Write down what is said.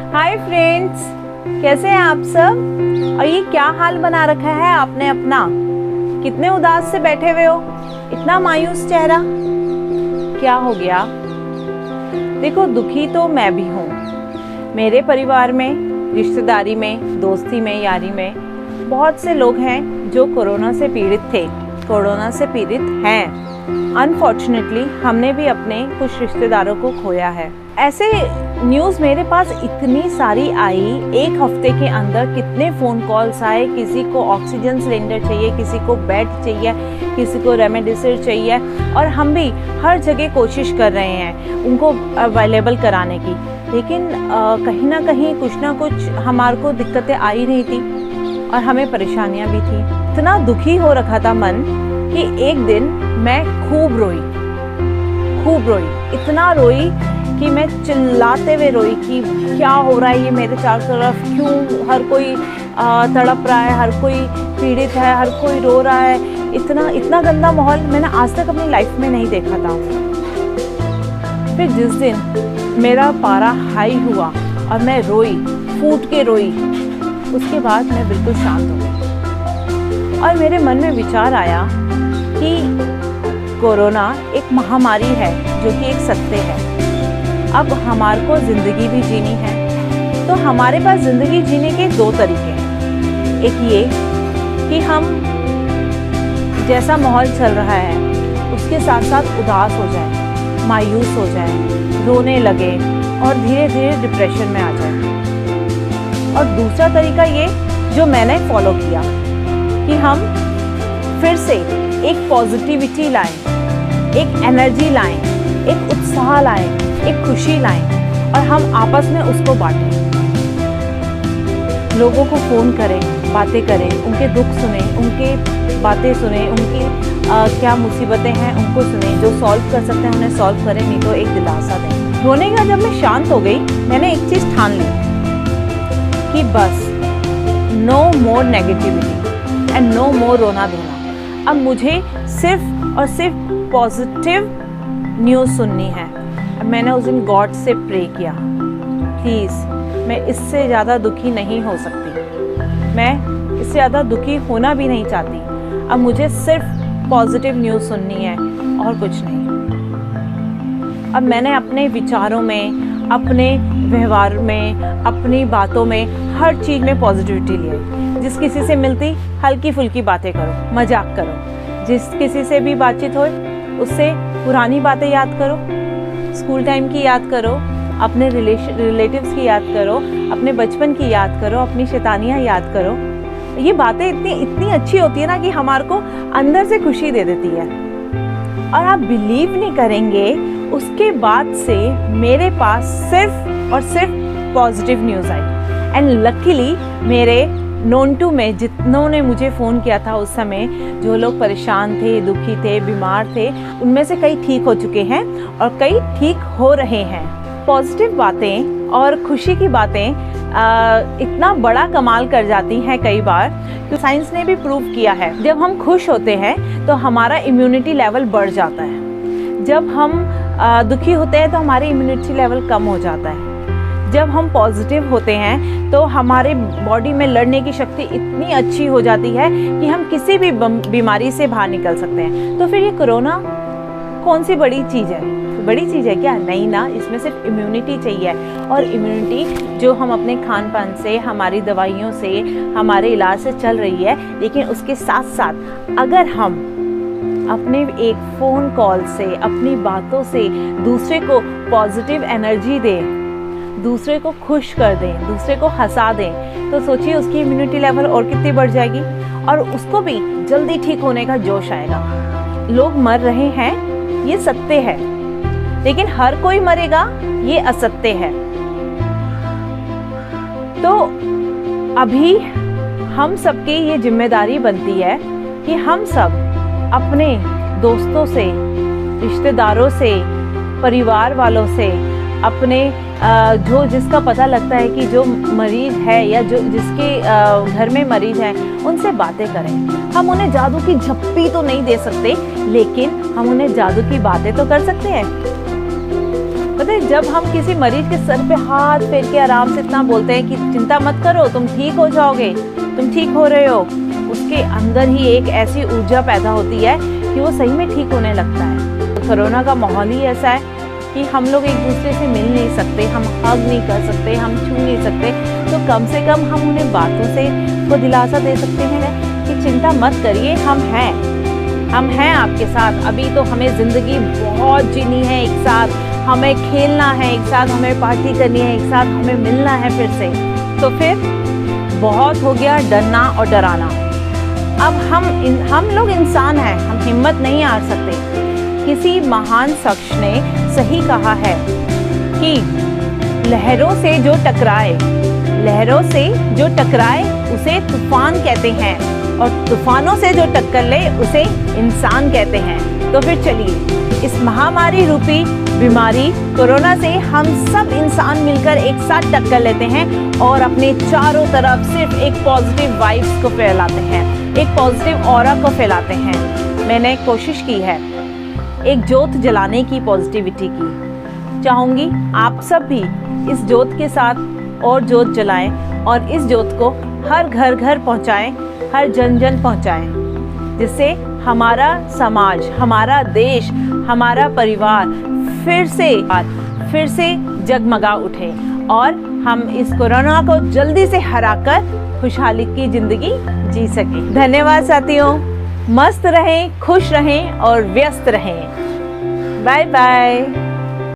Hi friends, कैसे हैं आप सब। और ये क्या हाल बना रखा है आपने अपना। कितने उदास से बैठे हुए हो, इतना मायूस चेहरा, क्या हो गया। देखो, दुखी तो मैं भी हूँ। मेरे परिवार में, रिश्तेदारी में, दोस्ती में, यारी में बहुत से लोग हैं जो कोरोना से पीड़ित थे, कोरोना से पीड़ित हैं। अनफॉर्चुनेटली हमने भी अपने कुछ रिश्तेदारों को खोया है। ऐसे न्यूज़ मेरे पास इतनी सारी आई, एक हफ्ते के अंदर कितने फ़ोन कॉल्स आए। किसी को ऑक्सीजन सिलेंडर चाहिए, किसी को बेड चाहिए, किसी को रेमडेसिविर चाहिए। और हम भी हर जगह कोशिश कर रहे हैं उनको अवेलेबल कराने की, लेकिन कहीं ना कहीं कुछ ना कुछ हमारे को दिक्कतें आ ही रही थी और हमें परेशानियां भी थी। इतना दुखी हो रखा था मन कि एक दिन मैं खूब रोई, इतना रोई कि मैं चिल्लाते हुए रोई कि क्या हो रहा है ये मेरे चारों तरफ, क्यों हर कोई तड़प रहा है, हर कोई पीड़ित है, हर कोई रो रहा है। इतना गंदा माहौल मैंने आज तक अपनी लाइफ में नहीं देखा था। फिर जिस दिन मेरा पारा हाई हुआ और मैं रोई, फूट के रोई, उसके बाद मैं बिल्कुल शांत हो गई और मेरे मन में विचार आया कि कोरोना एक महामारी है जो कि एक सत्य है। अब हमारे को ज़िंदगी भी जीनी है, तो हमारे पास ज़िंदगी जीने के दो तरीके हैं। एक ये कि हम जैसा माहौल चल रहा है उसके साथ साथ उदास हो जाए, मायूस हो जाए, रोने लगे और धीरे धीरे डिप्रेशन में आ जाए। और दूसरा तरीका ये जो मैंने फॉलो किया कि हम फिर से एक पॉजिटिविटी लाएं, एक एनर्जी लाएं, एक उत्साह लाएं, एक खुशी लाएं और हम आपस में उसको बांटें। लोगों को फ़ोन करें, बातें करें, उनके दुख सुने, उनके बातें सुने, उनकी क्या मुसीबतें हैं उनको सुने। जो सॉल्व कर सकते हैं उन्हें सॉल्व करें, नहीं तो एक दिलासा दें। रोने का जब मैं शांत हो गई, मैंने एक चीज़ ठान ली कि बस no more negativity and no more रोना धोना। अब मुझे सिर्फ और सिर्फ पॉजिटिव न्यूज़ सुननी है। मैंने उस दिन गॉड से प्रे किया, प्लीज़ मैं इससे ज़्यादा दुखी नहीं हो सकती, मैं इससे ज़्यादा दुखी होना भी नहीं चाहती। अब मुझे सिर्फ पॉजिटिव न्यूज़ सुननी है और कुछ नहीं। अब मैंने अपने विचारों में, अपने व्यवहार में, अपनी बातों में, हर चीज़ में पॉजिटिविटी ली। जिस किसी से मिलती हल्की फुल्की बातें करो, मजाक करो। जिस किसी से भी बातचीत हो उससे पुरानी बातें याद करो, स्कूल टाइम की याद करो, अपने रिलेटिव्स की याद करो, अपने बचपन की याद करो, अपनी शैतानियाँ याद करो। ये बातें इतनी अच्छी होती है ना कि हमारे को अंदर से खुशी दे देती है। और आप बिलीव नहीं करेंगे, उसके बाद से मेरे पास सिर्फ और सिर्फ positive news I. And luckily मेरे नोन टू में जितनों ने मुझे फ़ोन किया था उस समय, जो लोग परेशान थे, दुखी थे, बीमार थे, उनमें से कई ठीक हो चुके हैं और कई ठीक हो रहे हैं। पॉजिटिव बातें और खुशी की बातें इतना बड़ा कमाल कर जाती हैं कई बार, तो साइंस ने भी प्रूव किया है। जब हम खुश होते हैं तो हमारा इम्यूनिटी लेवल बढ़ जाता है। जब हम दुखी होते हैं तो हमारी इम्यूनिटी लेवल कम हो जाता है। जब हम पॉजिटिव होते हैं तो हमारे बॉडी में लड़ने की शक्ति इतनी अच्छी हो जाती है कि हम किसी भी बीमारी से बाहर निकल सकते हैं। तो फिर ये कोरोना कौन सी बड़ी चीज़ है? बड़ी चीज़ है क्या? नहीं ना, इसमें सिर्फ इम्यूनिटी चाहिए। और इम्यूनिटी जो हम अपने खान पान से, हमारी दवाइयों से, हमारे इलाज से चल रही है, लेकिन उसके साथ साथ अगर हम अपने एक फ़ोन कॉल से, अपनी बातों से दूसरे को पॉजिटिव एनर्जी दें, दूसरे को खुश कर दें, दूसरे को हंसा दें, तो सोचिए उसकी इम्यूनिटी लेवल और कितनी बढ़ जाएगी और उसको भी जल्दी ठीक होने का जोश आएगा। लोग मर रहे हैं, ये सत्य है, लेकिन हर कोई मरेगा, ये असत्य है। तो अभी हम सबकी ये जिम्मेदारी बनती है कि हम सब अपने दोस्तों से, रिश्तेदारों से, परिवार वालों से, अपने जो जिसका पता लगता है कि जो मरीज है या जो जिसके घर में मरीज है, उनसे बातें करें। हम उन्हें जादू की झप्पी तो नहीं दे सकते, लेकिन हम उन्हें जादू की बातें तो कर सकते हैं। पता है, जब हम किसी मरीज के सर पे हाथ फेर के आराम से इतना बोलते हैं कि चिंता मत करो, तुम ठीक हो जाओगे, तुम ठीक हो रहे हो, उसके अंदर ही एक ऐसी ऊर्जा पैदा होती है कि वो सही में ठीक होने लगता है। तो कोरोना का माहौल ही ऐसा है कि हम लोग एक दूसरे से मिल नहीं सकते, हम हग नहीं कर सकते, हम छू नहीं सकते, तो कम से कम हम उन्हें बातों से वो दिलासा दे सकते हैं कि चिंता मत करिए, हम हैं आपके साथ। अभी तो हमें ज़िंदगी बहुत जीनी है एक साथ, हमें खेलना है एक साथ, हमें पार्टी करनी है एक साथ, हमें मिलना है फिर से। तो फिर बहुत हो गया डरना और डराना। अब हम लोग इंसान हैं, हम हिम्मत नहीं हार सकते। किसी महान शख्स ने सही कहा है कि लहरों से जो टकराए उसे तूफान कहते हैं, और तूफानों से जो टक्कर ले उसे इंसान कहते हैं। तो फिर चलिए, इस महामारी रूपी बीमारी कोरोना से हम सब इंसान मिलकर एक साथ टक्कर लेते हैं और अपने चारों तरफ सिर्फ एक पॉजिटिव वाइब्स को फैलाते हैं, एक पॉजिटिव ऑरा को फैलाते हैं। मैंने कोशिश की है एक ज्योत जलाने की, पॉजिटिविटी की। चाहूँगी आप सब भी इस ज्योत के साथ और ज्योत जलाएं और इस ज्योत को हर घर पहुँचाएं, हर जन पहुँचाएं, जिससे हमारा समाज, हमारा देश, हमारा परिवार फिर से जगमगा उठे और हम इस कोरोना को जल्दी से हराकर खुशहाली की जिंदगी जी सकें। धन्यवाद साथियों, मस्त रहें, खुश रहें और व्यस्त रहें। Bye bye.